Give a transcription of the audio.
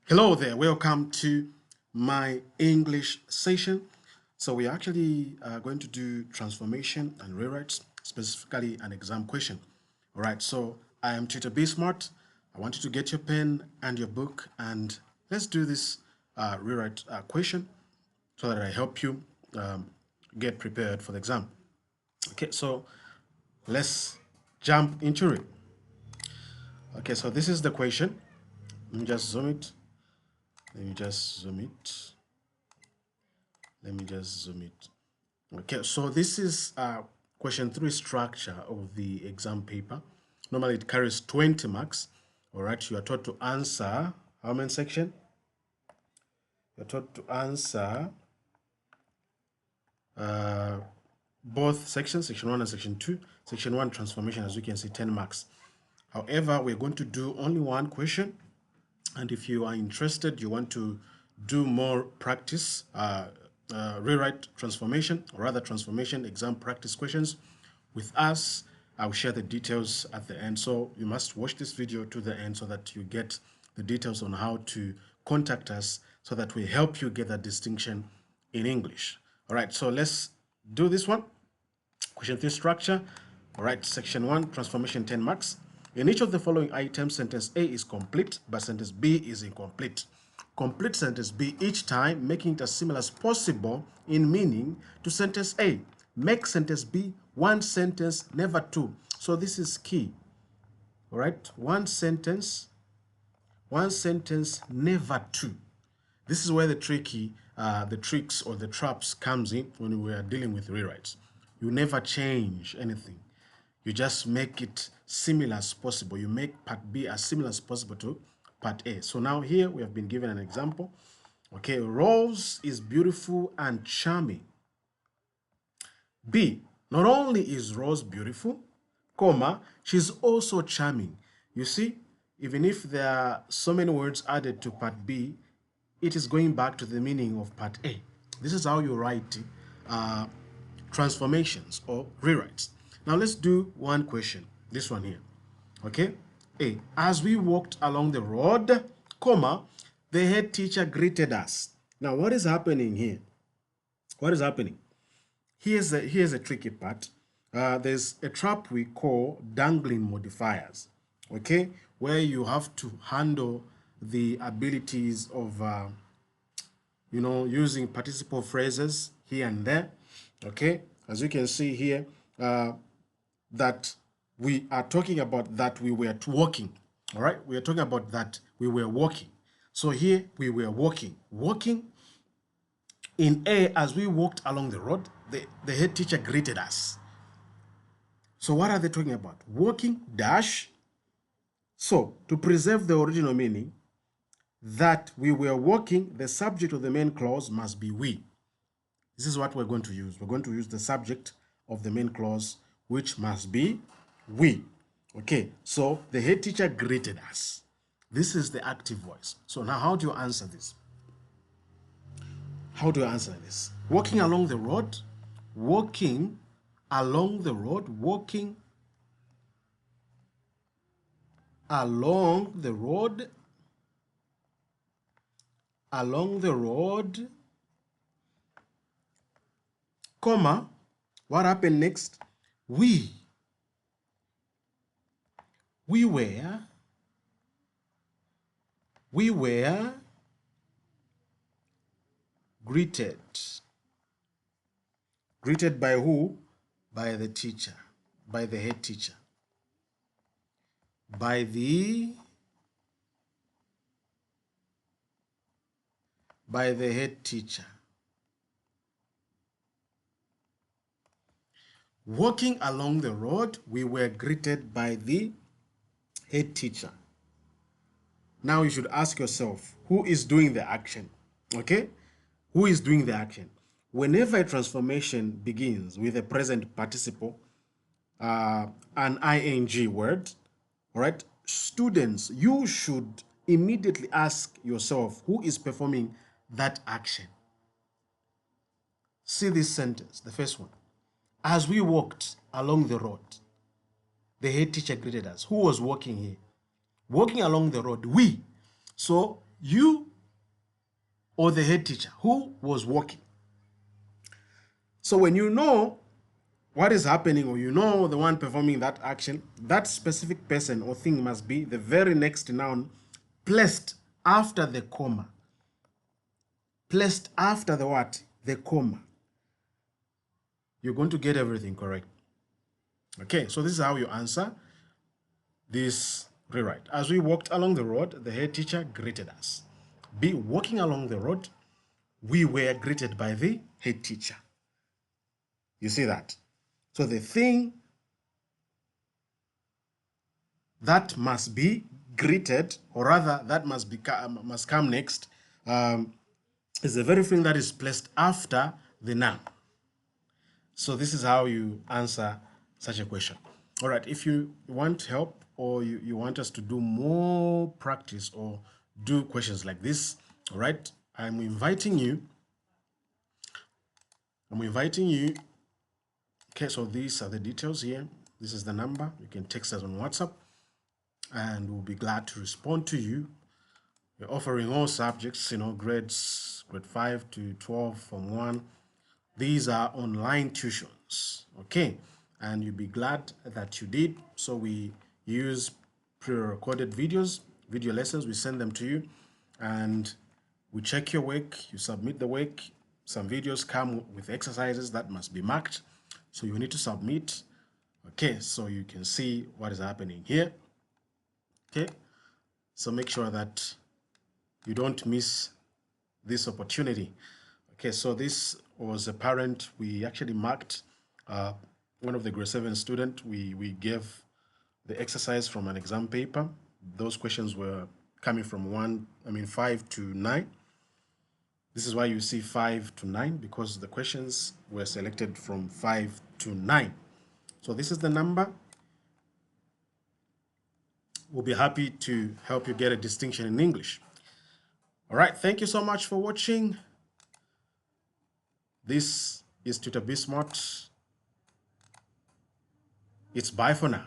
Hello there, welcome to my English session. So we're actually going to do transformation and rewrites, specifically an exam question. All right, so I am Tutor Be Smart. I want you to get your pen and your book and let's do this rewrite question so that I help you get prepared for the exam. Okay, so let's jump into it. Okay, so this is the question. Let me just zoom it. Let me just zoom it. Let me just zoom it. Okay, so this is question 3 structure of the exam paper. Normally it carries 20 marks. All right, you are taught to answer how many section? You're taught to answer both sections, section 1 and section 2. Section 1 transformation, as you can see, 10 marks. However, we're going to do only one question. And if you are interested, you want to do more practice, rewrite transformation, or rather transformation exam practice questions with us, I'll share the details at the end. So you must watch this video to the end so that you get the details on how to contact us so that we help you get that distinction in English. All right, so let's do this one. Question 3 structure. All right, section 1, transformation 10 marks. In each of the following items, sentence A is complete, but sentence B is incomplete. Complete sentence B each time, making it as similar as possible in meaning to sentence A. Make sentence B one sentence, never two. So this is key. All right, one sentence, never two. This is where the tricks or the traps comes in when we are dealing with rewrites. You never change anything. You just make it similar as possible. You make part B as similar as possible to part A. So now here we have been given an example. Okay, Rose is beautiful and charming. B, not only is Rose beautiful, comma, she's also charming. You see, even if there are so many words added to part B, it is going back to the meaning of part A. This is how you write transformations or rewrites. Now let's do one question, this one here. Okay, A, as we walked along the road, comma, the head teacher greeted us. Now what is happening here? What is happening? Here's a tricky part. There's a trap we call dangling modifiers, okay, where you have to handle the abilities of using participle phrases here and there. Okay, as you can see here, that we are talking about that we were walking. All right, we are talking about that we were walking. So here we were walking. In A, as we walked along the road, the head teacher greeted us. So what are they talking about? Walking dash. So to preserve the original meaning, that we were walking, the subject of the main clause must be we. This is what we're going to use. We're going to use the subject of the main clause, which must be we. Okay, so the head teacher greeted us. This is the active voice. So now how do you answer this? How do you answer this? Walking along the road, walking along the road, walking along the road, along the road, comma, what happened next? We were greeted. Greeted by who? By the teacher, by the head teacher. By the head teacher. Walking along the road, we were greeted by the head teacher. Now you should ask yourself, who is doing the action? Okay? Who is doing the action? Whenever a transformation begins with a present participle, an ing word, all right, students, you should immediately ask yourself, who is performing that action? See this sentence, the first one. As we walked along the road, the head teacher greeted us. Who was walking here? Walking along the road, we. So you or the head teacher who was working. So when you know what is happening, or you know the one performing that action, that specific person or thing must be the very next noun placed after the comma. Placed after the what? The comma. You're going to get everything correct. Okay, so this is how you answer this rewrite. As we walked along the road, the head teacher greeted us. B, walking along the road, we were greeted by the head teacher. You see that? So the thing that must be greeted, or rather that must come next, is the very thing that is placed after the noun. So this is how you answer such a question. All right, if you want help, or you want us to do more practice or do questions like this, all right, I'm inviting you. Okay, so these are the details here. This is the number. You can text us on WhatsApp, and we'll be glad to respond to you. We're offering all subjects, grades, grade 5 to 12, Form 1. These are online tuitions, okay? And you'll be glad that you did. So we use pre-recorded videos, video lessons. We send them to you, and we check your work. You submit the work. Some videos come with exercises that must be marked. So you need to submit. Okay, so you can see what is happening here. Okay, so make sure that you don't miss this opportunity. Okay, so this was a parent. We actually marked one of the grade 7 student. We gave the exercise from an exam paper. Those questions were coming from 5 to 9. This is why you see 5 to 9, because the questions were selected from 5 to 9. So this is the number. We'll be happy to help you get a distinction in English. All right, thank you so much for watching. This is Tutor Be Smart. It's bye for now.